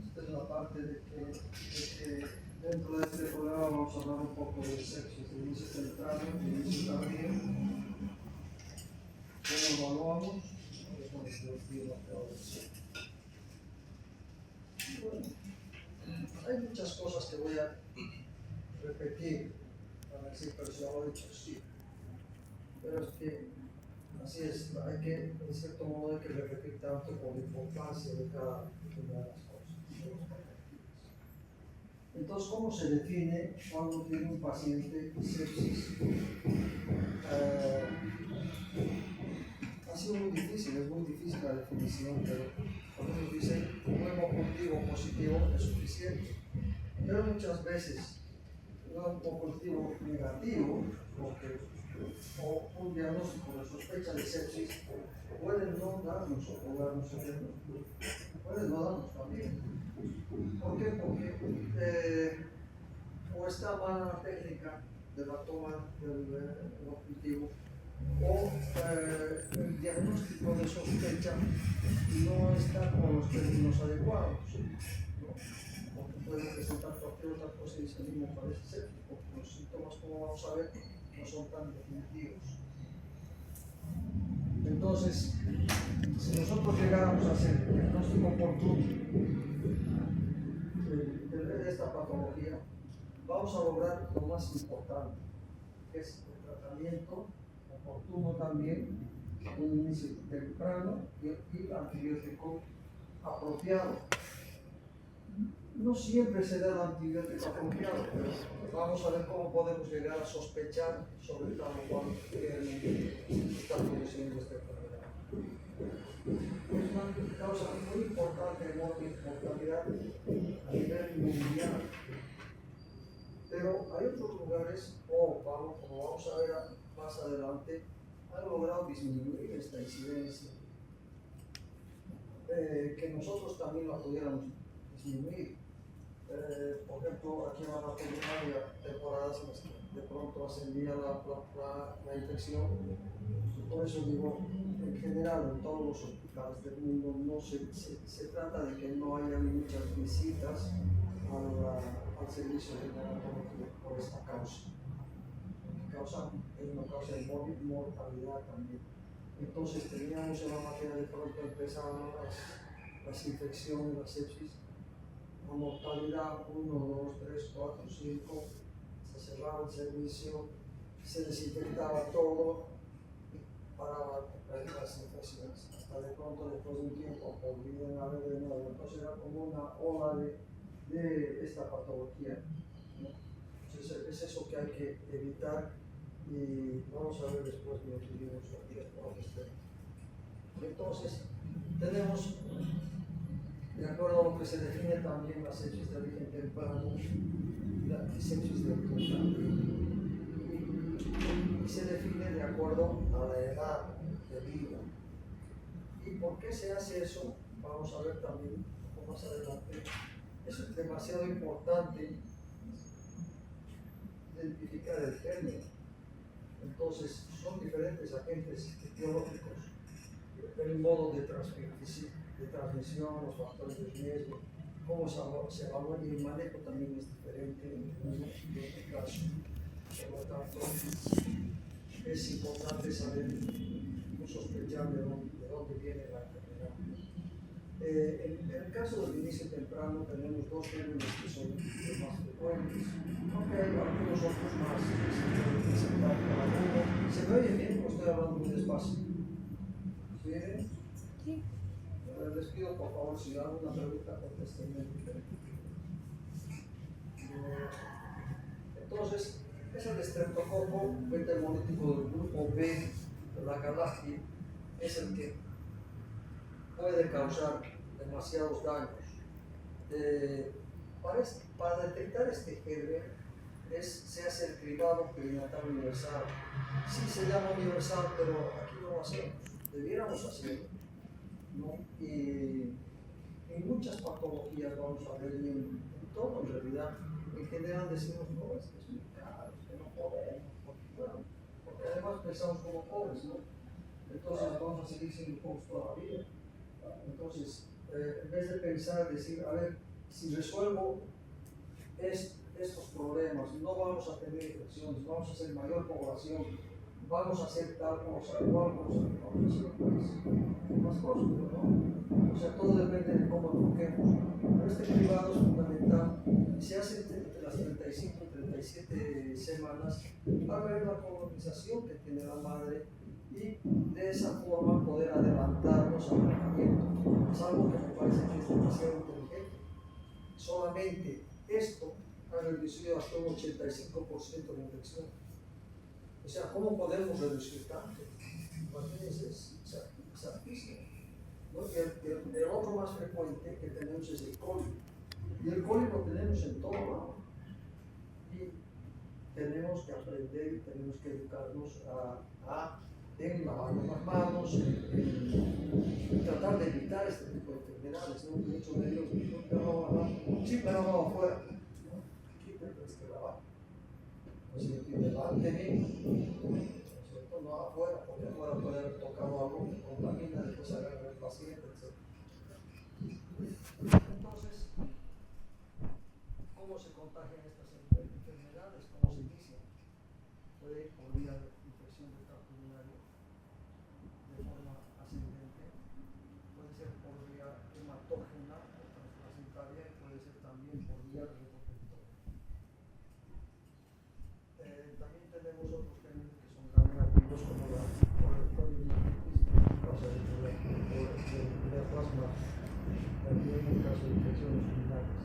Esta es la parte de que dentro de este programa vamos a hablar un poco de sepsis, de inicio temprano, de inicio tardío, cómo evaluamos. Bueno, hay muchas cosas que voy a repetir para decir, pero si lo he dicho, sí. Pero es que así es, hay que, en cierto modo, hay que repetir tanto por la importancia de cada una de las cosas. Entonces, ¿cómo se define cuando tiene un paciente sepsis? Ha sido muy difícil, es muy difícil la definición, pero algunos dicen un hemocultivo positivo es suficiente. Pero muchas veces un hemocultivo negativo o un diagnóstico de sospecha de sepsis puede no darnos o darnos el diagnóstico, puede no darnos también. ¿Por qué? Porque o está mala la técnica de la toma del hemocultivo o el diagnóstico de sospecha no está con los términos adecuados, ¿no? Porque puede presentar cualquier otra cosa y dice, a mí me parece séptico, porque los síntomas, como vamos a ver, no son tan definitivos. Entonces, si nosotros llegáramos a hacer el diagnóstico oportuno de esta patología, vamos a lograr lo más importante, que es el tratamiento oportuno también, un inicio temprano y el antibiótico apropiado. No siempre se da el antibiótico apropiado, pero vamos a ver cómo podemos llegar a sospechar sobre tal o cual está produciendo esta enfermedad. Es una causa muy importante de mortalidad a nivel mundial. Pero hay otros lugares, como vamos a ver más adelante, han logrado disminuir esta incidencia. Que nosotros también la pudiéramos disminuir. Por ejemplo, aquí en la veterinaria, temporadas en las que de pronto ascendía la infección. Por eso digo, en general, en todos los hospitales del mundo, no se trata de que no haya muchas visitas al servicio de neonatología por esta causa. Es una causa de mortalidad también. Entonces teníamos en la materia de pronto empezaban las infecciones, la sepsis, la mortalidad 1, 2, 3, 4, 5, se cerraba el servicio, se desinfectaba todo y paraba las infecciones. Hasta de pronto, después de un tiempo, volvían a haber de nuevo. Entonces era como una ola de esta patología, ¿no? Entonces es eso que hay que evitar y vamos a ver después de los libros por este. Entonces tenemos, de acuerdo a lo que se define también la sepsis de origen temprano, la sepsis de origen tardío, y se define de acuerdo a la edad de vida. ¿Y por qué se hace eso? Vamos a ver también un poco más adelante. Es demasiado importante identificar el género. Entonces, son diferentes agentes biológicos, el modo de transmisión, los factores de riesgo, cómo se evalúa y el manejo también es diferente en uno y otro caso. Por lo tanto, es importante saber o sospechar de dónde viene la enfermedad. En el caso del inicio temprano tenemos dos términos que son los más frecuentes, aunque hay algunos otros más que se pueden presentar cada uno. ¿Se me oye bien o estoy hablando muy despacio? ¿Sí? Sí. Les pido por favor, si hago una pregunta, contéstenme diferente. Entonces, es el estreptococo beta hemolítico del grupo B de la galaxia, es el que puede causar demasiados daños. Para detectar este germen se hace el cribado perinatal universal. Sí se llama universal, pero aquí no lo hacemos. Debiéramos hacerlo, ¿no? Y en muchas patologías vamos a ver, y en todo en realidad, en general decimos, no, es que es muy caro, es que no podemos, porque bueno, pensamos como pobres, ¿no? Entonces vamos a seguir siendo pobres toda la vida. Entonces, en vez de pensar, decir, a ver, si resuelvo estos problemas, no vamos a tener infecciones, vamos a hacer mayor población, vamos a hacer tal cosa, igual cosa, vamos a hacer más próspero, ¿no? O sea, todo depende de cómo eduquemos. Pero este cribado es fundamental. Se hace entre las 35 y 37 semanas para ver la colonización que tiene la madre y de esa forma poder adelantarnos al tratamiento. Es algo que me parece que es demasiado inteligente. Solamente esto ha reducido hasta un 85% de infección. O sea, ¿cómo podemos reducir tanto? Imagínense, es altísimo. ¿No? El otro más frecuente que tenemos es el coli. Y el coli lo tenemos en todo lado. Y tenemos que aprender y tenemos que educarnos en lavarnos las manos, en tratar de evitar este tipo de enfermedades. ¿No? Muchos de ellos sí, pero no afuera. Aquí te tienes que lavar. ¿No es cierto? Y delante mismo. ¿No es cierto? No afuera, porque afuera puede haber tocado algo que contamina, después agarra el paciente, etc. Entonces, ¿cómo se contagian estas enfermedades? ¿Cómo se inician? Puede ir por vía de infección del tracto urinario de forma ascendente, puede ser por vía hematógena o transplacentaria y puede ser también por vía retroperitoneal. También tenemos otros términos que son gram-negativos como la poliomyelitis, causa de plasma, también en caso de infecciones urinarias.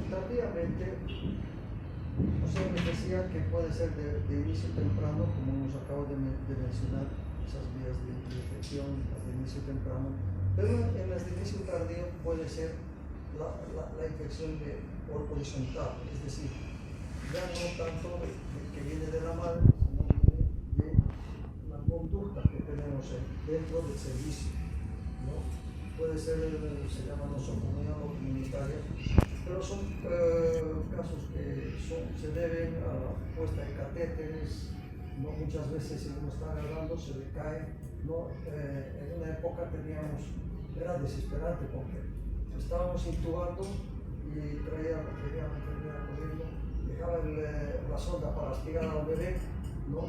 Tardíamente, o sea, les decía que puede ser de inicio temprano, como nos acabo de mencionar, esas vías de infección de inicio temprano, pero en las de inicio tardío puede ser la infección horizontal, es decir, ya no tanto que viene de la madre, sino viene de la conducta que tenemos dentro del servicio, ¿no? Puede ser, se llama nosocomial o comunitaria, pero son casos que se deben a la puesta de catéteres, ¿no? Muchas veces si uno está agarrando se le cae, ¿no? En una época era desesperante porque estábamos intubando y traía la enfermera corriendo, dejaba la sonda para aspirar al bebé, ¿no?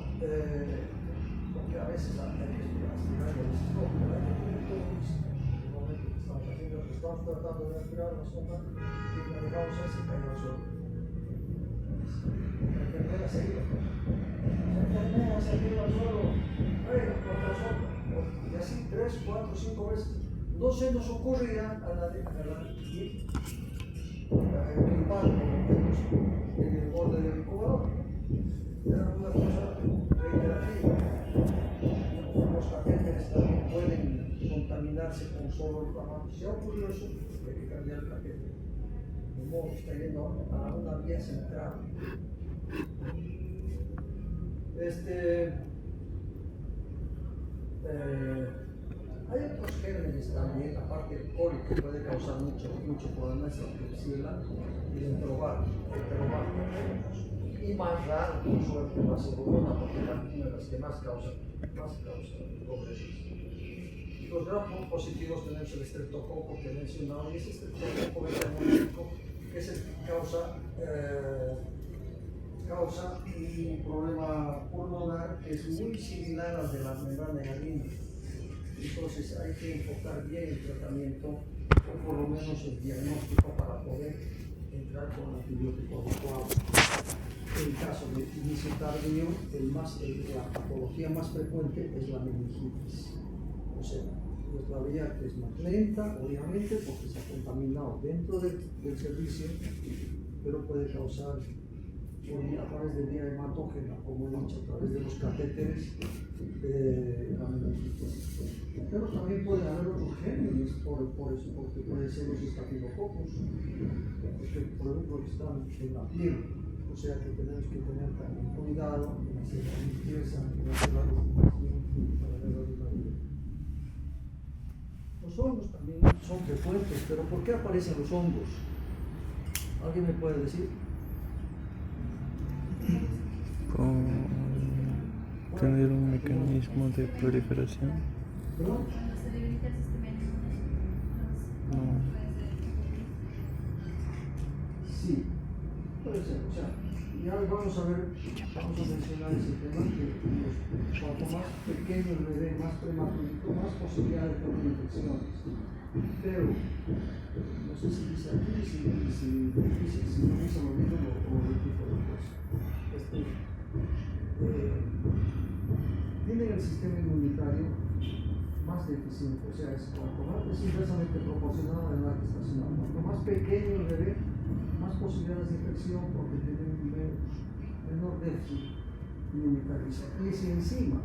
Porque a veces hay que aspirar y a veces no, pero hay que tener todo listo. En el momento que estamos tratando de aspirar la sonda y la dejamos ahí, se cae al suelo. La enfermera se iba. La enfermera se iba al suelo, por la sonda. Y así 3, 4, 5 veces. No se nos ocurría a la ir limpando en el borde del incubador. Era una cosa reiterativa. Los catéteres también pueden contaminarse con solo el fármaco. Si ha ocurrido eso, hay que cambiar el catéter. De modo que está yendo a una vía central. Hay otros gérmenes también, aparte del coli, que puede causar mucho problema, es la Klebsiella y el Enterobacter, y más raro, por suerte, la Pseudomonas, porque es una de las que más causa problemas. Los gram positivos tenemos el estreptococo que he mencionado, y ese estreptococo beta-hemolítico es el que causa un problema pulmonar que es muy similar al de la membrana hialina. Entonces hay que enfocar bien el tratamiento o por lo menos el diagnóstico para poder entrar con el antibiótico adecuado. En caso de inicio tardío, la patología más frecuente es la meningitis. O sea, es la vía que es más lenta, obviamente, porque se ha contaminado dentro del servicio, pero puede causar a través de vía hematógena, como he dicho, a través de los catéteres, la meningitis. Pero también puede haber otros gérmenes por eso, porque pueden ser los estafilococos, porque por ejemplo están en la piel, o sea que tenemos que tener también cuidado en hacer la limpieza, en hacer la desinfección para ver la vida. Los hongos también son frecuentes, pero ¿por qué aparecen los hongos? ¿Alguien me puede decir? por tener un mecanismo de proliferación. ¿Perdón? Cuando se debilita el sistema inmune, No. Sí, puede ser. O sea, ya vamos a ver, vamos a mencionar ese tema que cuanto más pequeño el bebé, más prematuro, más posibilidades de tener infecciones. Pero, no sé si dice aquí, si no dice lo mismo o repito después. Tienen el sistema inmunitario más deficiente, o sea, es inversamente proporcional a la edad gestacional. Cuanto más pequeño el bebé, más posibilidades de infección porque tiene un menor déficit inmunitario. Y si encima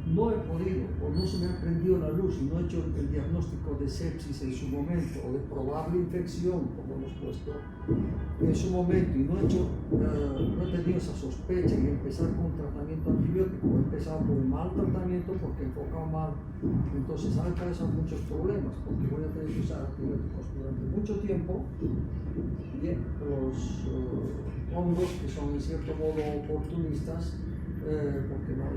no he podido o no se me ha prendido la luz y no he hecho el diagnóstico de sepsis en su momento o de probable infección, como hemos puesto en su momento, y no he tenido esa sospecha y empezar con un tratamiento antibiótico, he empezado con un mal tratamiento porque he enfocado mal, entonces han causado muchos problemas porque voy a tener que usar antibióticos durante mucho tiempo. Bien, los hongos que son en cierto modo oportunistas, porque no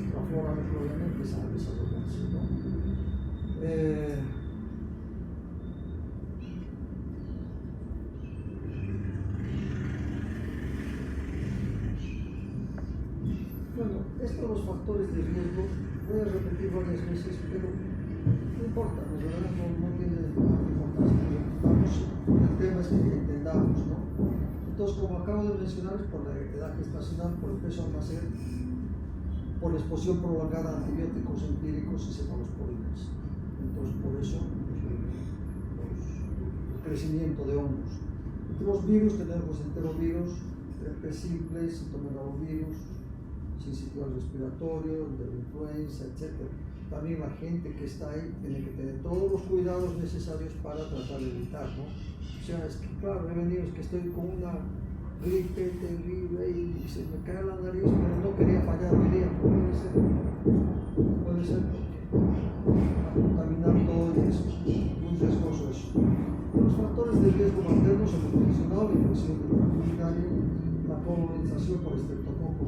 la flora obviamente sabe desarrollarse, ¿no? Bueno, estos son los factores de riesgo. Voy a repetir varias veces, pero no importa, los verdad no tiene importancia. El tema es que entendamos, ¿no? Entonces, como acabo de mencionar, es por la edad gestacional, por el peso al nacer, por la exposición prolongada a antibióticos empíricos y cefalosporinas. Entonces, por eso, el crecimiento de hongos. Entre los virus tenemos enterovirus, herpes simple, citomegalovirus, sincitial respiratorio, de la influenza, etc. También la gente que está ahí tiene que tener todos los cuidados necesarios para tratar de evitar, ¿no? O sea, es que claro, he venido, es que estoy con una gripe terrible y se me cae la nariz, pero no quería fallar hoy día. Puede ser porque a contaminar todo y eso es muy riesgoso eso. Los factores de riesgo maternos hemos mencionado: la infección del tracto urinario, la colonización por estreptococo y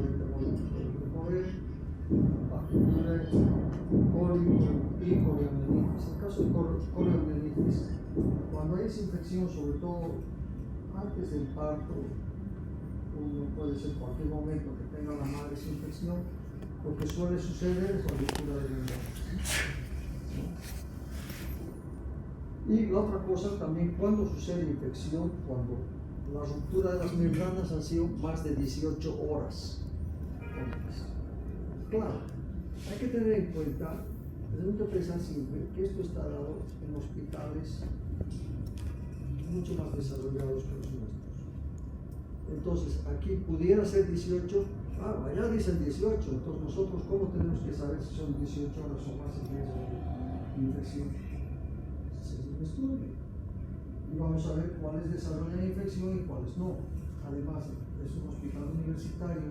coriomielitis. En el caso de coriomielitis, cuando hay esa infección, sobre todo antes del parto, puede ser cualquier momento que tenga la madre esa infección, lo que suele suceder es la ruptura de membranas. Y la otra cosa también, cuando sucede infección, cuando la ruptura de las membranas han sido más de 18 horas. Claro, hay que tener en cuenta, tenemos que pensar siempre que esto está dado en hospitales mucho más desarrollados que los nuestros. Entonces, aquí pudiera ser 18, allá dicen 18, entonces nosotros ¿cómo tenemos que saber si son 18 horas o más en riesgo de infección? Ese es un estudio. Y vamos a ver cuáles desarrollan infección y cuáles no. Además, es un hospital universitario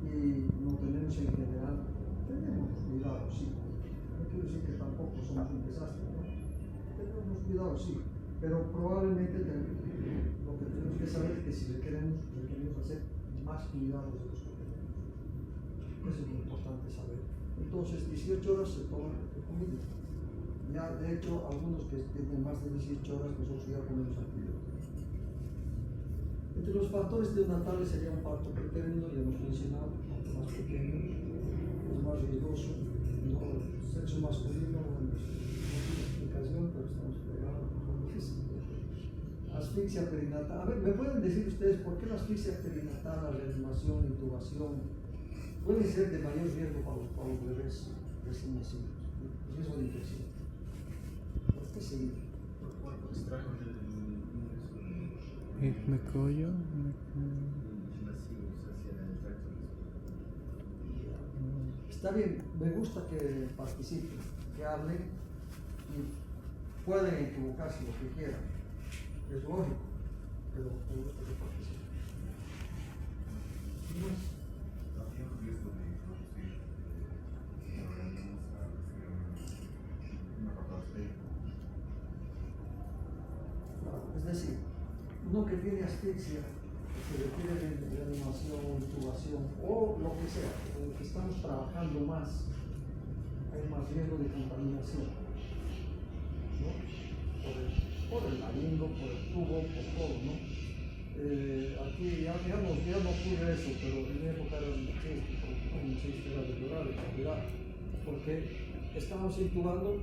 y no tenemos en general, tenemos cuidado, sí. No quiero decir que tampoco somos un desastre, ¿no? Tenemos cuidado, sí, pero probablemente lo que tenemos que saber es que si requerimos hacer más cuidados de los que tenemos. Eso es muy importante saber. Entonces, 18 horas se toman de comida. Ya, de hecho, algunos que tienen más de 18 horas, nosotros ya ponemos antibióticos. Entre los factores neonatales sería un parto pretérmino, ya hemos mencionado, más pequeño, es más riesgoso, no el sexo masculino, bueno, no tiene explicación, pero estamos pegados. Asfixia perinatal. A ver, ¿me pueden decir ustedes por qué la asfixia perinatal, la reanimación, intubación, puede ser de mayor riesgo para los bebés recién nacidos? Riesgo de infección. ¿Por qué sería? Por cuánto extraño del Me collo. Está bien, me gusta que participen, que hablen y pueden equivocarse lo que quieran. Es lógico, pero me gusta que participen. ¿Qué más? Había un riesgo de introducir organismos a una catástrofe. Es decir, uno que tiene asfixia se requiere de reanimación, intubación o lo que sea, en lo que estamos trabajando más, hay más riesgo de contaminación, ¿no? Por el laringo, por el tubo, por todo, ¿no? Aquí ya no ocurre eso, pero en mi época era un chiste, era de llorar, de calidad, porque estamos intubando,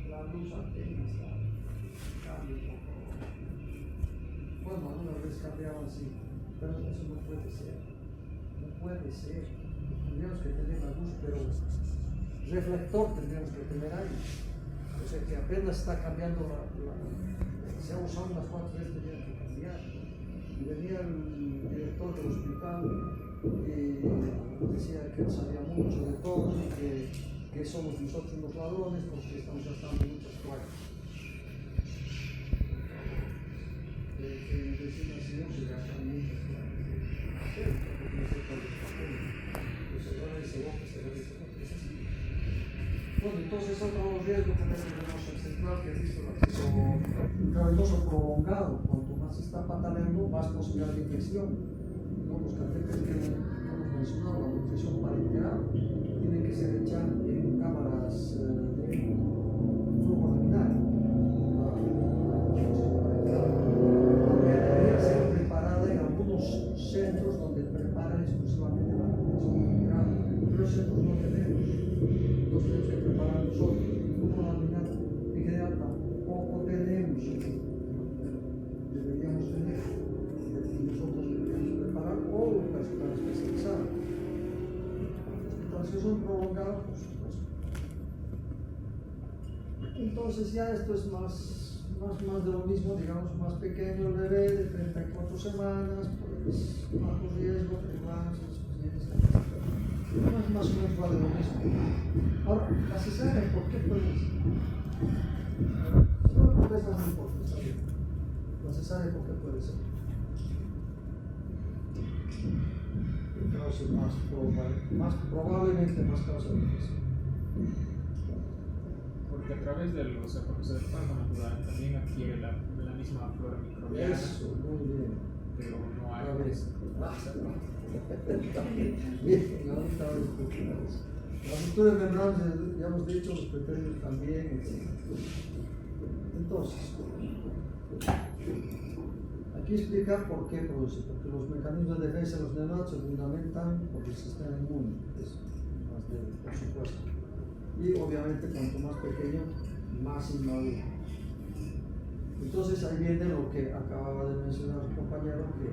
la luz apenas está cambia un poco. Bueno, alguna vez cambiaban así, pero eso no puede ser. No puede ser. Tendríamos que tener la luz, pero reflector tendríamos que tener ahí. O sea que apenas está cambiando se ha usado unas cuantas veces, tendrían que cambiar. Y venía el director del hospital y decía que no sabía mucho de todo y que somos nosotros unos ladrones porque estamos gastando muchas toallas. Decir así no se gastan muchas toallas. No sé cuál es el papel. Pues se agarra ese bote, se agarra ese bote, es así. Bueno, entonces otro riesgo que tenemos el central que es el acceso intravenoso prolongado. Cuanto más se está pataleando, más posibilidad de infección. ¿No? Los catéteres que hemos mencionado, la nutrición parenteral, tienen que ser hechas en cámaras de flujo laminar. Porque debería ser preparada en algunos centros donde preparan exclusivamente la nutrición parenteral. Pero esos centros no tenemos. Los tenemos que preparar nosotros. El flujo laminar en general tampoco tenemos. Deberíamos tener. Nosotros deberíamos preparar o un personal especializado. Entonces es un prolongado, por supuesto. Entonces ya esto es más de lo mismo, digamos, más pequeño el bebé de 34 semanas, pues bajo riesgo, preñarse, más o menos va de lo mismo. Ahora, la cesárea, ¿por qué puede ser? No contestas, no importa, está bien. La cesárea, ¿por qué puede ser? Más probablemente más causa de infección. Porque a través del parto natural también adquiere la misma flora microbiana. Eso, muy bien. Pero no hay. A ver, bien, ahorita voy a explicar eso. Las rupturas membranas, ya hemos dicho, los preterios también, etc. Entonces, aquí explicar por qué produce, porque los mecanismos de defensa de los neonatos se fundamentan por el sistema inmune, que es más débil, por supuesto. Y obviamente, cuanto más pequeño, más inmaduro. Entonces, ahí viene lo que acababa de mencionar el compañero, que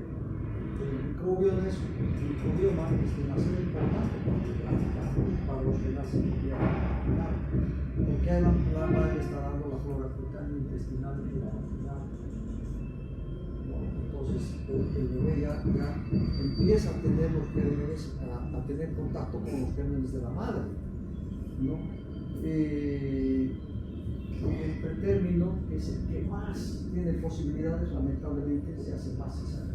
el microbioma es demasiado importante para los que nacen porque la madre está dando la flora cutánea intestinal y la vaginal. Entonces el bebé ya empieza a tener los gérmenes, a tener contacto con los gérmenes de la madre, ¿no? El pretérmino es el que más tiene posibilidades, lamentablemente se hace más cesárea,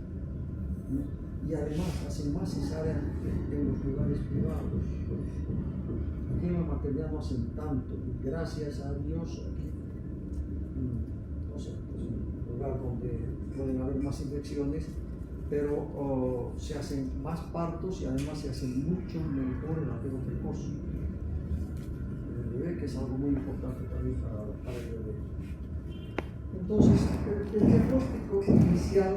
¿no? Y además hacen más cesárea en los lugares privados. Aquí en la maternidad no hacen tanto, y gracias a Dios aquí, no sé, es un lugar donde pueden haber más infecciones, pero se hacen más partos y además se hacen mucho mejor el apego precoz del bebé, que es algo muy importante también para el bebé. Entonces, el diagnóstico inicial,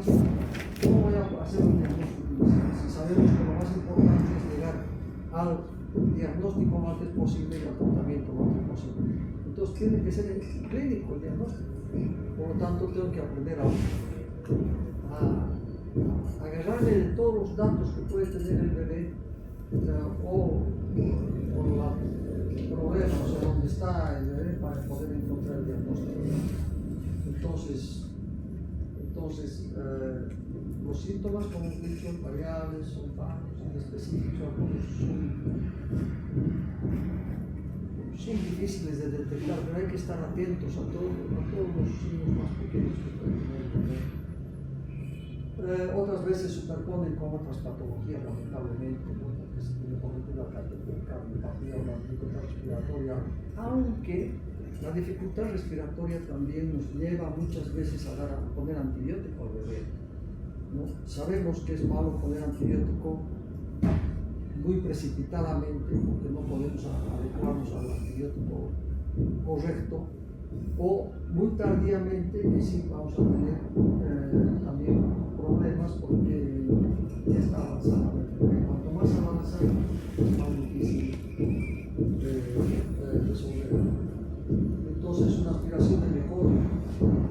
¿cómo voy a hacer un diagnóstico inicial? Si sabemos que lo más importante es llegar al diagnóstico lo antes posible y al tratamiento lo antes posible. Entonces, tiene que ser clínico el diagnóstico. Por lo tanto, tengo que aprender a agarrarle de todos los datos que puede tener el bebé o los problemas, o sea, dónde está el bebé para poder encontrar el diagnóstico. Entonces los síntomas, como he dicho, variables, son varios, son específicos, algunos son difíciles de detectar, pero hay que estar atentos a todos los signos más pequeños que pueden tener. Otras veces se superponen con otras patologías, lamentablemente, ¿no? Que se tiene por ejemplo la cardiopatía o la dificultad respiratoria, aunque la dificultad respiratoria también nos lleva muchas veces a poner antibiótico al bebé, ¿no? Sabemos que es malo poner antibiótico muy precipitadamente porque no podemos adecuarnos al antibiótico correcto, o muy tardíamente, que sí vamos a tener también problemas porque ya está avanzada la enfermedad. Cuanto más avanza, más difícil resolver. Entonces, una aspiración de meconio,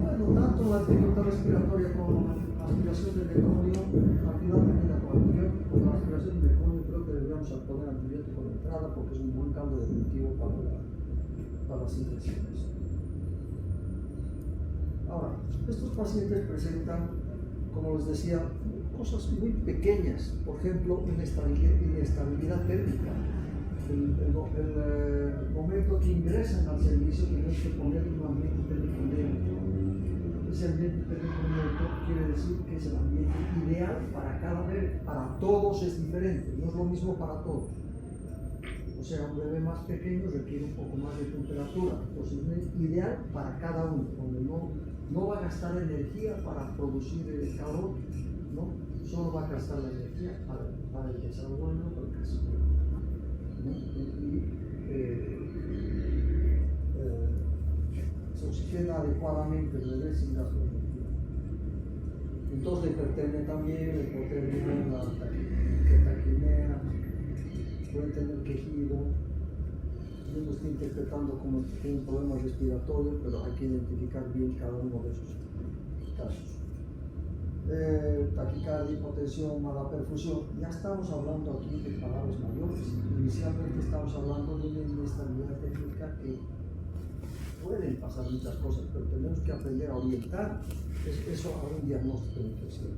bueno, tanto la dificultad respiratoria como la aspiración de meconio, al final termina con antibiótico. La aspiración de meconio creo que deberíamos poner antibiótico de entrada porque es un buen cambio definitivo para las infecciones. Ahora, estos pacientes presentan, como les decía, cosas muy pequeñas, por ejemplo, inestabilidad térmica. El momento que ingresan al servicio tenemos que poner un ambiente térmico neutro. Ese ambiente térmico neutro quiere decir que es el ambiente ideal para cada bebé. Para todos es diferente, no es lo mismo para todos. O sea, un bebé más pequeño requiere un poco más de temperatura, entonces es ideal para cada uno, donde no va a gastar energía para producir el calor, ¿no? Solo va a gastar la energía para el desarrollo, para el crecimiento, ¿no? Se oxigena adecuadamente el bebé sin gasto de energía. Entonces la hipertermia también, la hipotermia, la taquipnea, puede tener quejido. Yo no estoy interpretando como que tiene un problema respiratorio, pero hay que identificar bien cada uno de esos casos. Taquicardia, hipotensión, mala perfusión. Ya estamos hablando aquí de palabras mayores. Inicialmente estamos hablando de una inestabilidad técnica que pueden pasar muchas cosas, pero tenemos que aprender a orientar eso a un diagnóstico de infección.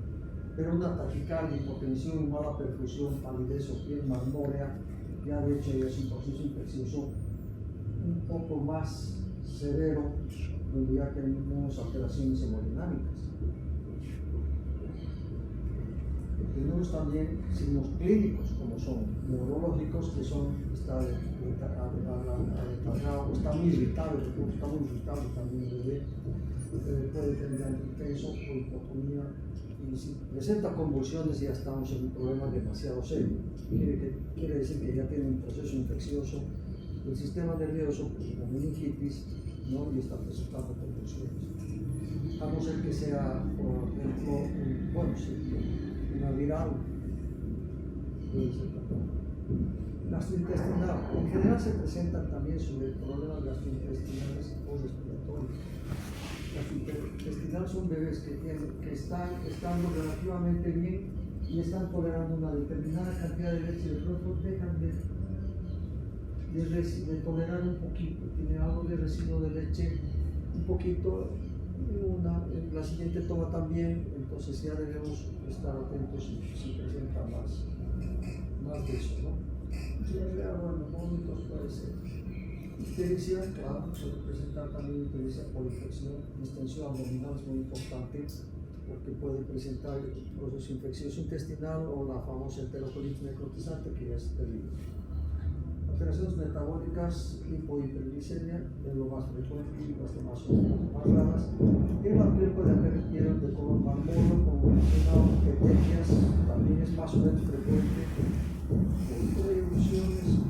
Pero una taquicardia, hipotensión, mala perfusión, palidez o piel marmórea, ya de hecho es un proceso infeccioso un poco más severo, donde ya tenemos alteraciones hemodinámicas. Tenemos también signos clínicos, como son neurológicos, que son está muy irritable, también el bebé puede tener hipertenso o hipotonía, y si presenta convulsiones ya estamos en un problema demasiado serio. Quiere decir que ya tiene un proceso infeccioso del sistema nervioso, la meningitis, ¿no? Y está presentando convulsiones. A no ser que sea, por ejemplo, una viral, puede ser también. Gastrointestinal, en general se presentan también sobre problemas gastrointestinales o respiratorios. Gastrointestinal son bebés que están estando relativamente bien y están tolerando una determinada cantidad de leche, de pronto dejan de tolerar un poquito, tiene algo de residuo de leche, un poquito, en la siguiente toma también, entonces ya debemos estar atentos si presenta más de eso, ¿no? Bueno, vómitos puede ser. Ictericia, claro, puede presentar también ictericia por infección. Distensión abdominal es muy importante porque puede presentar el proceso infeccioso intestinal o la famosa enterocolitis necrotizante, que ya es terrible. Alteraciones metabólicas, hipohiperglicemia, es lo más frecuente y las demás son más raras. En la piel puede haber piel de color marmolo, como mencionado, petecias, también es más o menos frecuente. Evoluciones,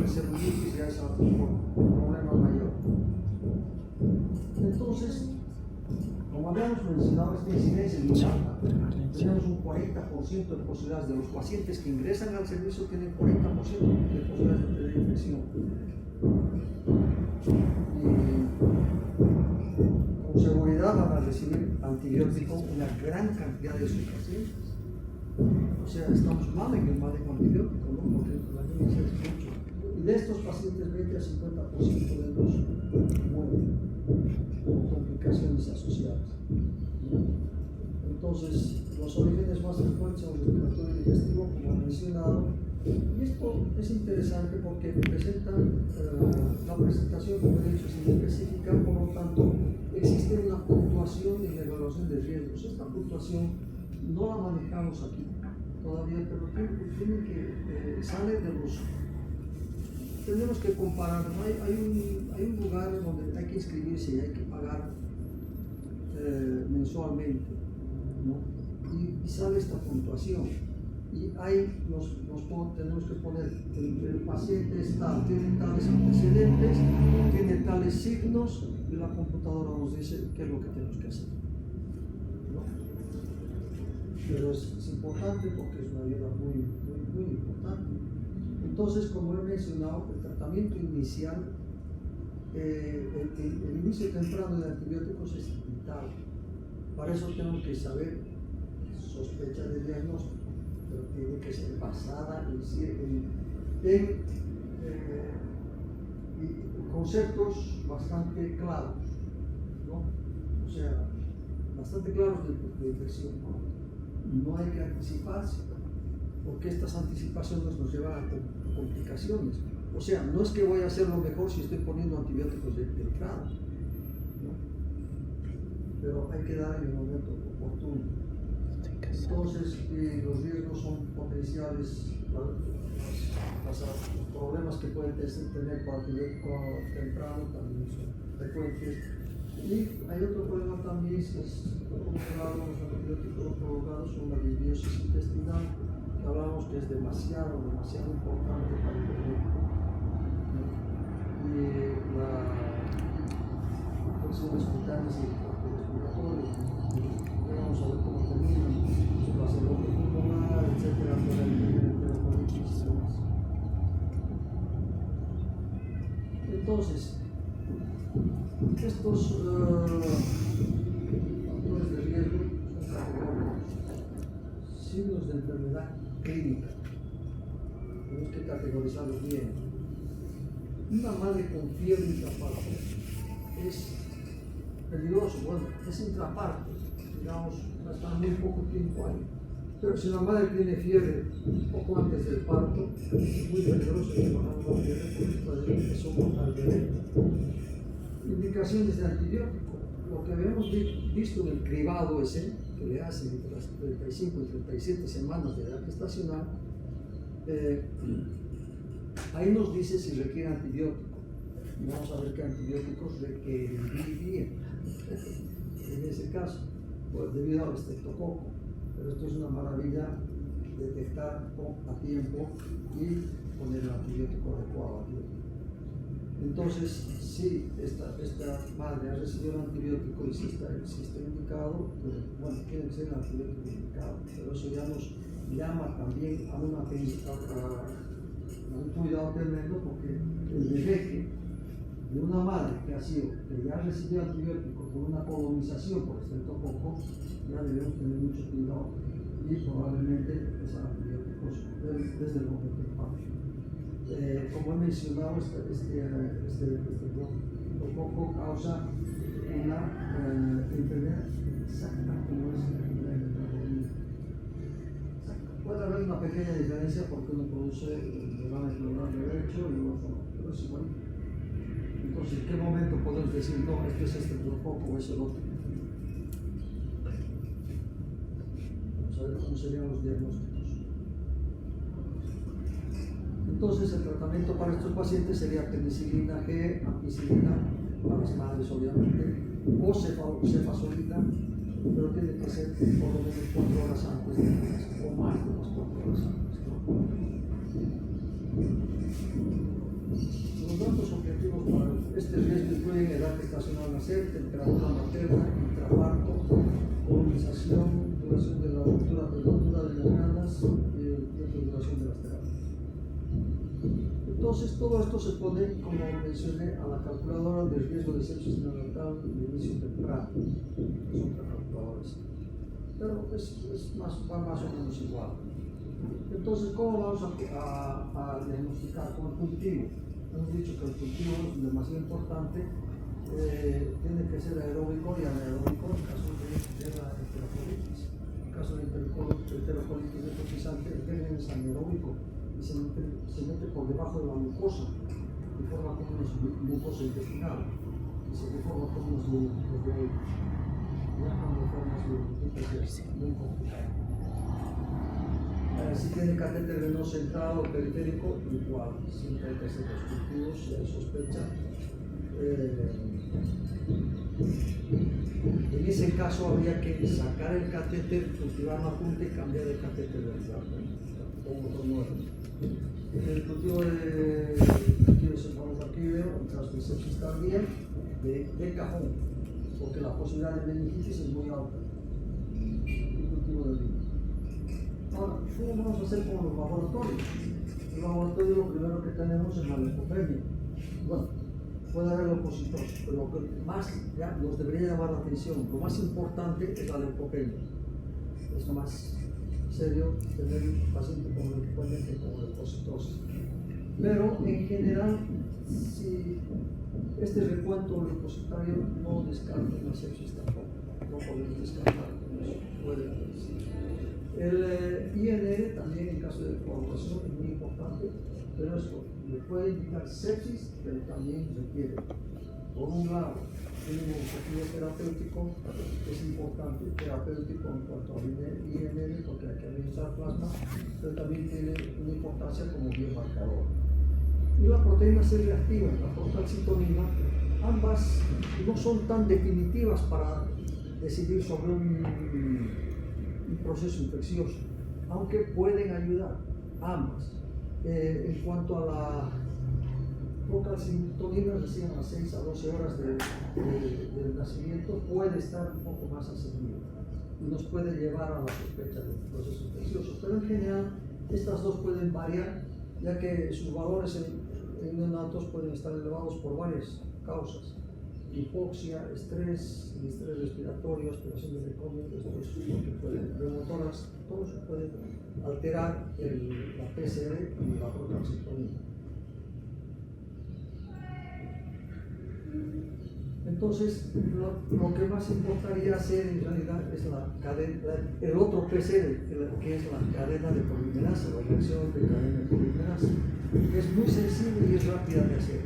la celulitis ya es un problema mayor. Entonces, como habíamos mencionado, esta incidencia es muy alta. Tenemos un 40% de posibilidades de los pacientes que ingresan al servicio, tienen 40% de posibilidades de tener infección. Y con seguridad van a recibir antibiótico una gran cantidad de sus pacientes. O sea, estamos mal en el manejo antibiótico, ¿no? Porque la niña es mucho. Y de estos pacientes, 20 a 50% de ellos mueren con complicaciones asociadas, ¿no? Entonces, los orígenes más frecuentes son respiratorio y digestivo, como he mencionado. Y esto es interesante porque presentan, la presentación, como he dicho, es inespecífica, por lo tanto, existe una fluctuación en la evaluación de riesgos. Esta fluctuación no la manejamos aquí todavía, pero tiene que sale de los. Tenemos que comparar, ¿no? Hay un lugar donde hay que inscribirse y hay que pagar mensualmente mensualmente, ¿no? Y sale esta puntuación. Y ahí tenemos que poner el paciente tiene tales antecedentes, tiene tales signos, y la computadora nos dice qué es lo que tenemos que hacer, ¿no? Pero es importante porque es una ayuda muy importante. Entonces, como he mencionado, el tratamiento inicial, el inicio temprano de antibióticos es vital. Para eso tenemos que saber sospecha de diagnóstico, pero tiene que ser basada en conceptos bastante claros, ¿no? O sea, bastante claros de infección. No hay que anticiparse, porque estas anticipaciones nos llevan a complicaciones. O sea, no es que voy a hacerlo mejor si estoy poniendo antibióticos de grado, ¿no? Pero hay que dar en el momento oportuno. Entonces, los riesgos son potenciales, los problemas que pueden tener con antibiótico temprano también son frecuentes. Y hay otro problema también, es como hablábamos de antibióticos prolongados, son la disbiosis intestinal, que hablábamos que es demasiado importante para el diabético. Y la infecciones cutáneas y el tracto respiratorio, vamos a ver cómo terminan, su vaciloide pulmonar, etcétera, por el enterocolitis y demás. Entonces, estos factores de riesgo son categóricos. Signos de enfermedad clínica, tenemos que categorizarlos bien. Una madre con fiebre intraparto es peligroso, bueno, es intraparto, digamos, hasta muy poco tiempo ahí. Pero si la madre tiene fiebre un poco antes del parto, es muy peligroso que bajamos la fiebre porque estas son mortales de bebé. Indicaciones de antibiótico, lo que habíamos visto en el cribado ese, que le hacen entre las 35 y 37 semanas de edad gestacional, ahí nos dice si requiere antibiótico. Vamos a ver qué antibióticos requerirían en ese caso, pues debido al estreptococo. Pero esto es una maravilla, detectar a tiempo y poner el antibiótico adecuado. Entonces, si esta madre ha recibido el antibiótico y si está indicado, pues, bueno, tiene que ser el antibiótico indicado, pero eso ya nos llama también a un cuidado tremendo, porque el bebé de una madre que ya ha recibido antibióticos por una colonización por estreptococo, ya debemos tener mucho cuidado y probablemente empezar antibióticos desde el momento del parto. Como he mencionado, este estreptococo causa una enfermedad exacta como es la enfermedad de Travolina. Puede haber una pequeña diferencia porque uno produce el derrame pleural derecho y el otro no, pero es igual. Entonces, ¿en qué momento podemos decir, no, este es estreptococo o es el otro? Vamos a ver cómo serían los diagnósticos. Entonces, el tratamiento para estos pacientes sería penicilina G, ampicilina, para las madres obviamente, o cefazolina, pero tiene que ser por lo menos 4 horas antes de nacer, o más de las 4 horas antes, ¿no? Los datos objetivos para este riesgo incluyen edad gestacional al nacer, temperatura materna, intraparto, colonización, duración de la ruptura prematura de membranas y el tiempo de duración de las terapias. Entonces, todo esto se pone, como mencioné, a la calculadora del riesgo de sepsis neonatal de inicio temprano, que son calculadores. Pero va más o menos igual. Entonces, ¿cómo vamos a diagnosticar? Con el cultivo. Hemos dicho que el cultivo es demasiado importante, tiene que ser aeróbico y anaeróbico en caso de la enterocolitis. En caso de enterocolitis necrotizante, el germen es anaeróbico y se mete por debajo de la mucosa y forma como una mucosa intestinal y se forma como unos burbujitos de aire. Ya cuando formas burbujitos es muy complicado. Si tiene catéter venoso central o periférico, igual, siempre hay que hacer los cultivos si hay sospecha. En ese caso habría que sacar el catéter, cultivar la punta y cambiar el catéter del brazo, con otro nuevo. El cultivo de tejidos encefálicos aquí veo, en caso de sepsis tardía, de cajón, porque la posibilidad de meningitis es muy alta. El cultivo de orina. Ahora, ¿cómo vamos a hacer con los laboratorios? El laboratorio lo primero que tenemos es la leucopenia. Bueno, puede haber leucocitos, pero lo que más ya nos debería llamar la atención, lo más importante es la leucopenia. Es lo más serio tener un paciente con leucopenia que con leucocitosis. Pero en general, si este recuento leucocitario no descarta una sepsis tampoco, no podemos descartar eso, puede haber. El INR también en caso de coagulación es muy importante, pero eso le puede indicar sepsis, pero también requiere, por un lado, un objetivo terapéutico, es importante, terapéutico en cuanto al INR, porque hay que administrar plasma, pero también tiene una importancia como biomarcador. Y la proteína C reactiva, la procalcitonina, ambas no son tan definitivas para decidir sobre un proceso infeccioso, aunque pueden ayudar ambas. En cuanto a la procalcitonina, recién a las 6 a 12 horas del nacimiento, puede estar un poco más ascendida y nos puede llevar a la sospecha de procesos infecciosos, pero en general estas dos pueden variar, ya que sus valores en neonatos pueden estar elevados por varias causas: hipoxia, estrés respiratorio, aspiración de recomio, reumotoras, todo eso puede alterar la PCR y la procalcitonina. Entonces, lo que más importaría hacer en realidad es el otro PCR, que es la cadena de polimerasa, la reacción de cadena de polimerasa, que es muy sensible y es rápida de hacer.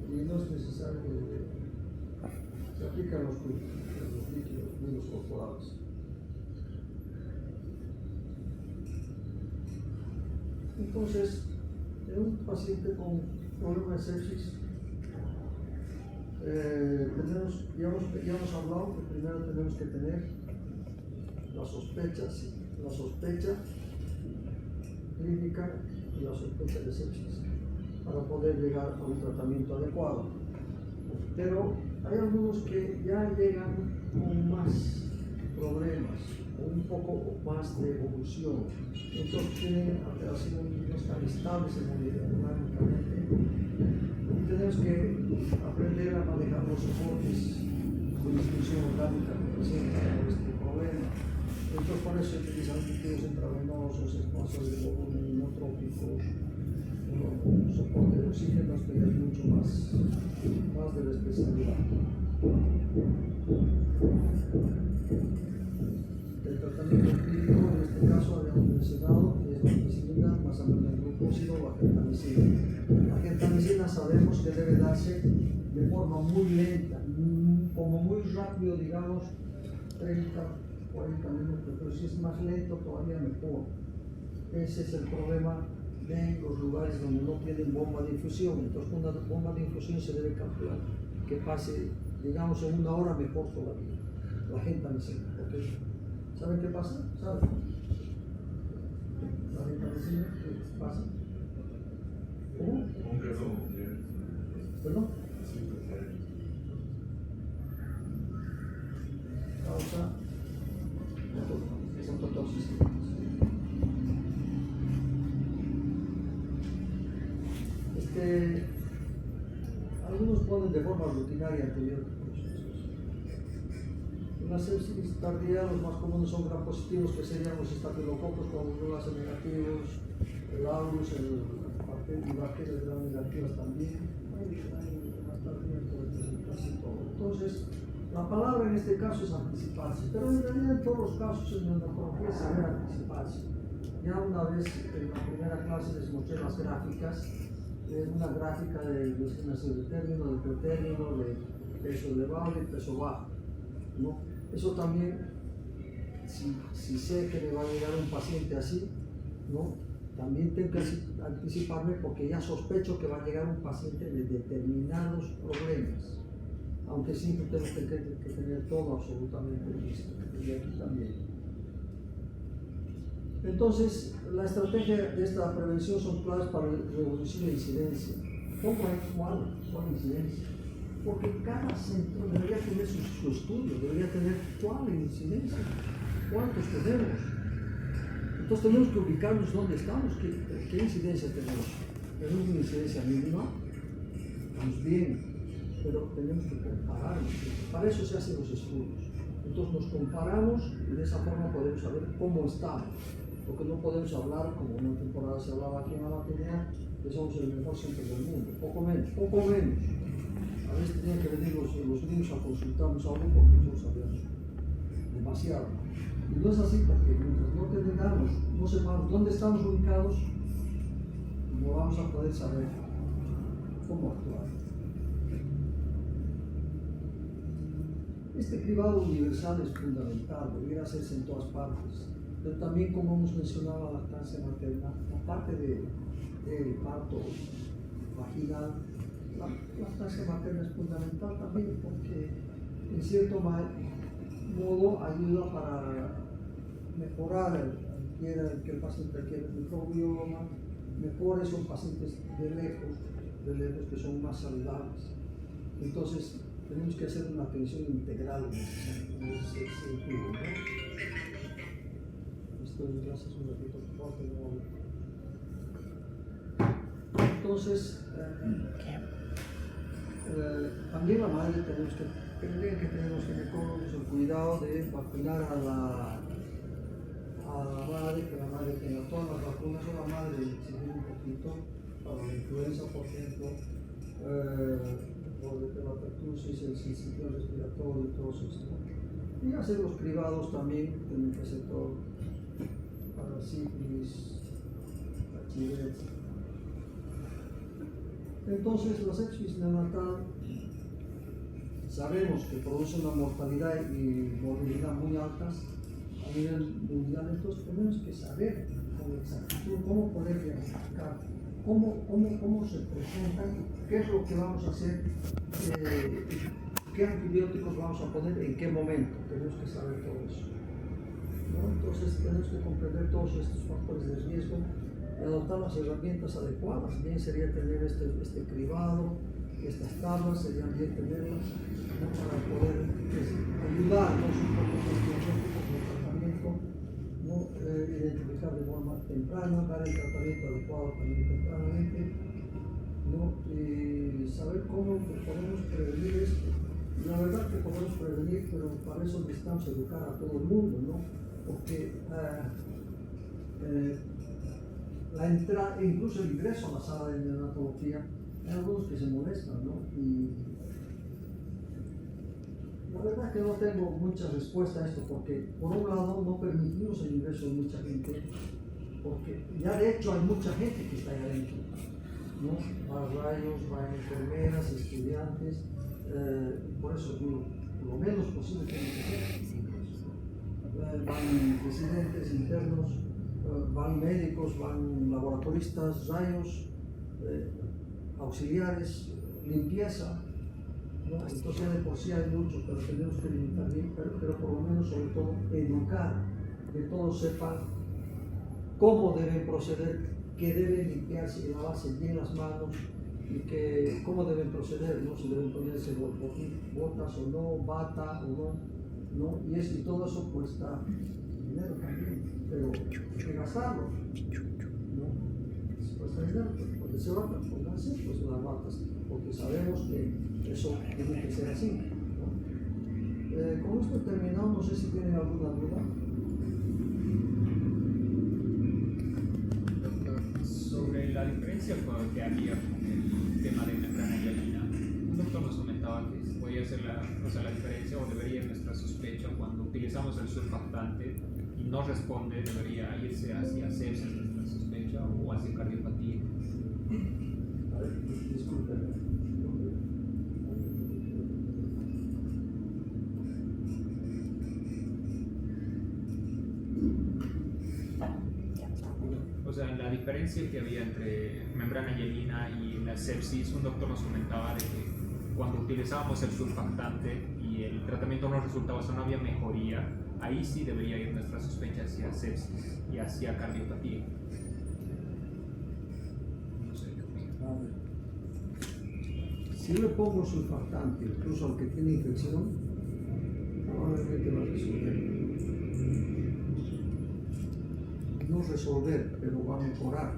Y no es necesario se aplican los líquidos ni los corporales. Entonces, en un paciente con problema de sepsis, ya hemos hablado que primero tenemos que tener la sospecha clínica y la sospecha de sepsis para poder llegar a un tratamiento adecuado. Pero hay algunos que ya llegan con más problemas, o un poco más de evolución, entonces tienen alteración, no están estables hemodinámicamente, y tenemos que aprender a manejar los soportes con disfunción orgánica que presentan por este problema. Entonces por eso se utilizan líquidos intravenosos, espacios de volumen inotrópicos, soporte de oxígeno, pero es mucho más de la especialidad. El tratamiento clínico, en este caso habíamos mencionado, es la ampicilina más aminoglucósido o la gentamicina. La gentamicina sabemos que debe darse de forma muy lenta, como muy rápido, digamos 30, 40 minutos, pero si es más lento todavía mejor. Ese es el problema de los lugares donde no tienen bomba de infusión. Entonces una bomba de infusión se debe calcular que pase, digamos, en una hora mejor todavía. La gentamicina, porque ¿saben qué pasa? ¿Saben? La gentamicina, ¿qué pasa? ¿Cómo? ¿Perdón? Causa cetotoxicidad. Algunos ponen de forma rutinaria antibióticos. En la sepsis tardía los más comunes son gram positivos, que serían los estafilococos con globas negativos, el aurus, y bacterias gram negativas también. Hay más tardía puede presentarse todo. Entonces, la palabra en este caso es anticiparse, pero en realidad en todos los casos en neonatología se debe anticiparse. Ya una vez en la primera clase les mostré las gráficas, una gráfica de destinación de término, de pretérmino, de peso elevado y peso bajo, ¿no? Eso también, si sé que me va a llegar un paciente así, ¿no? también tengo que anticiparme porque ya sospecho que va a llegar un paciente de determinados problemas, aunque siempre tengo que tener todo absolutamente listo, y aquí también. Entonces, la estrategia de esta prevención son claves para reducir la incidencia. ¿Cuál incidencia? Porque cada centro debería tener su estudio, debería tener cuál incidencia, cuántos tenemos. Entonces tenemos que ubicarnos dónde estamos, qué incidencia tenemos. Tenemos una incidencia mínima, estamos bien, pero tenemos que compararnos. Para eso se hacen los estudios. Entonces nos comparamos y de esa forma podemos saber cómo estamos. Porque no podemos hablar, como en una temporada se hablaba aquí en la maternidad, que somos el mejor centro del mundo. Poco menos. A veces tenían que venir los niños a consultarnos a uno porque nosotros sabíamos demasiado. Y no es así, porque mientras no tengamos, no sepamos dónde estamos ubicados, no vamos a poder saber cómo actuar. Este cribado universal es fundamental, debería hacerse en todas partes. Pero también, como hemos mencionado, la lactancia materna, aparte del parto vaginal, la lactancia materna es fundamental también porque en cierto modo ayuda para mejorar que el paciente adquiere el microbioma, mejores son pacientes de lejos que son más saludables. Entonces tenemos que hacer una atención integral en ese sentido, ¿no? Gracias un ratito, por favor. Entonces, también la madre tendría que tener los ginecólogos el cuidado de vacunar a la madre, que la madre tenga todas las vacunas, o la madre exigir un poquito para la influenza, por ejemplo, por la pertussis, el sistema respiratorio y todo eso. Y hacer los cribados también, tienen que hacer todo. Para sífilis, HIV. Entonces, la sepsis neonatal sabemos que produce una mortalidad y morbilidad muy altas a nivel mundial. Entonces, tenemos que saber con exactitud cómo poder diagnosticar, cómo se presentan, qué es lo que vamos a hacer, qué antibióticos vamos a poner, en qué momento. Tenemos que saber todo eso. Entonces tenemos que comprender todos estos factores de riesgo y adoptar las herramientas adecuadas. Bien sería tener este cribado, estas tablas, serían bien tenerlas, ¿no? Para poder ayudarnos un poco con el diagnóstico, con el tratamiento, ¿no? Identificar de forma temprana, dar el tratamiento adecuado también tempranamente, ¿no? Y saber cómo podemos prevenir esto. La verdad que podemos prevenir, pero para eso necesitamos educar a todo el mundo, ¿no? Porque la entrada, incluso el ingreso a la sala de neonatología, hay algunos que se molestan, ¿no? Y la verdad que no tengo mucha respuesta a esto, porque por un lado no permitimos el ingreso de mucha gente, porque ya de hecho hay mucha gente que está ahí adentro, ¿no? Van rayos, van enfermeras, estudiantes, por eso digo, lo menos posible tiene que ser. Van residentes internos, van médicos, van laboratoristas, rayos, auxiliares, limpieza, ¿no? Entonces ya de por sí hay mucho, pero tenemos que limitar bien, pero por lo menos sobre todo educar, que todos sepan cómo deben proceder, que deben limpiarse y lavarse bien las manos y que cómo deben proceder, ¿no? Si deben ponerse botas o no, bata o no, y todo eso cuesta dinero también, pero hay que gastarlo, ¿no? Cuesta dinero, porque se van a ponerse pues las batas, porque sabemos que eso tiene que ser así, ¿no? Con esto he terminado, no sé si tienen alguna duda. Sobre la diferencia que había con el tema de membrana hialina, un doctor nos comentaba que podía ser la diferencia, o debería nuestra sospecha cuando utilizamos el surfactante y no responde, debería irse hacia sepsis nuestra sospecha o hacia cardiopatía. A ver, disculpen. O sea, la diferencia que había entre membrana hialina y la sepsis, un doctor nos comentaba de que cuando utilizábamos el surfactante y el tratamiento no resultaba, o sea, no había mejoría, ahí sí debería ir nuestra sospecha hacia sepsis y hacia cardiopatía. No sé qué opinas. A ver. Si yo le pongo surfactante, incluso al que tiene infección, probablemente va a resolver. No resolver, pero va a mejorar.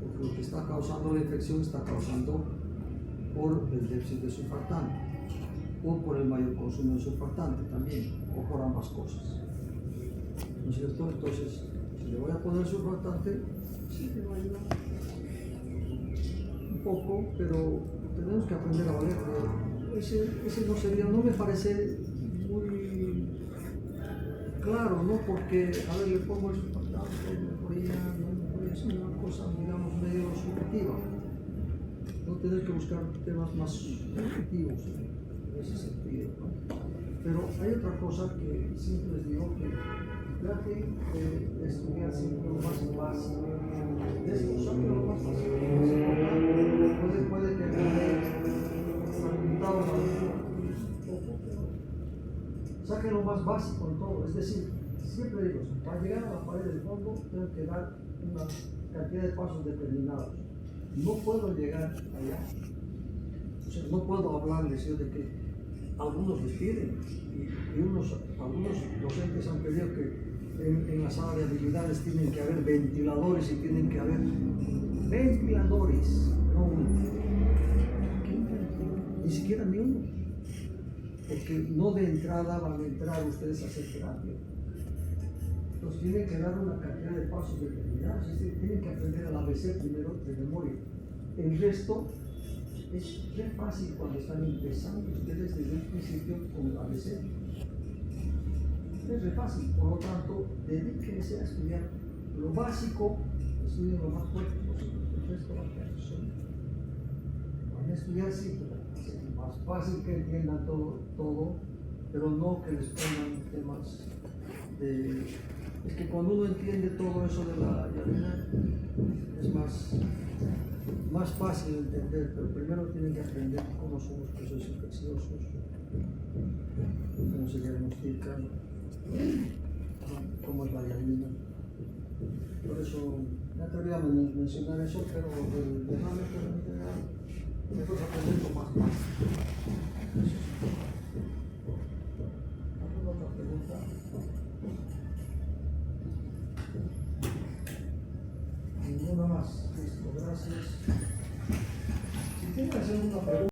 Porque lo que está causando la infección está causando por el déficit de surfactante o por el mayor consumo de surfactante también, o por ambas cosas. ¿No es cierto? Entonces, si le voy a poner surfactante, sí le va a ayudar un poco, pero tenemos que aprender a valer. Ese no sería, no me parece muy claro, ¿no? Porque, a ver, le pongo el surfactante, mejoría, no mejoría, es una cosa, digamos, medio subjetiva. No tener que buscar temas más subjetivos en ese sentido, ¿no? Pero hay otra cosa que siempre les digo, que traten de estudiar siempre lo más básico. De esto, saquen lo más básico. Puede que fragmentado un poco, pero saquen lo más básico en todo. Es decir, siempre digo, para llegar a la pared del fondo tengo que dar una cantidad de pasos determinados. No puedo llegar allá. O sea, no puedo hablarles de que algunos les piden y algunos docentes han pedido que en la sala de habilidades tienen que haber ventiladores y tienen que haber ventiladores, no uno. Ni siquiera ni uno. Porque no de entrada van a entrar ustedes a hacer terapia. Entonces tienen que dar una cantidad de pasos determinados, es decir, tienen que aprender el ABC primero de memoria. El resto es re fácil cuando están empezando ustedes desde el principio con el ABC. Es re fácil, por lo tanto, dedíquense a estudiar lo básico, estudien lo más fuerte posible. El resto va a quedar solo. Van a estudiar, sí, pero es más fácil que entiendan todo, pero no que les pongan temas de... Es que cuando uno entiende todo eso de la hialina, es más fácil de entender, pero primero tienen que aprender cómo son los procesos infecciosos, cómo se diagnostican, cómo es la hialina. Por eso, me atreví a mencionar eso, pero el derrame en general, mejor aprender lo más básico.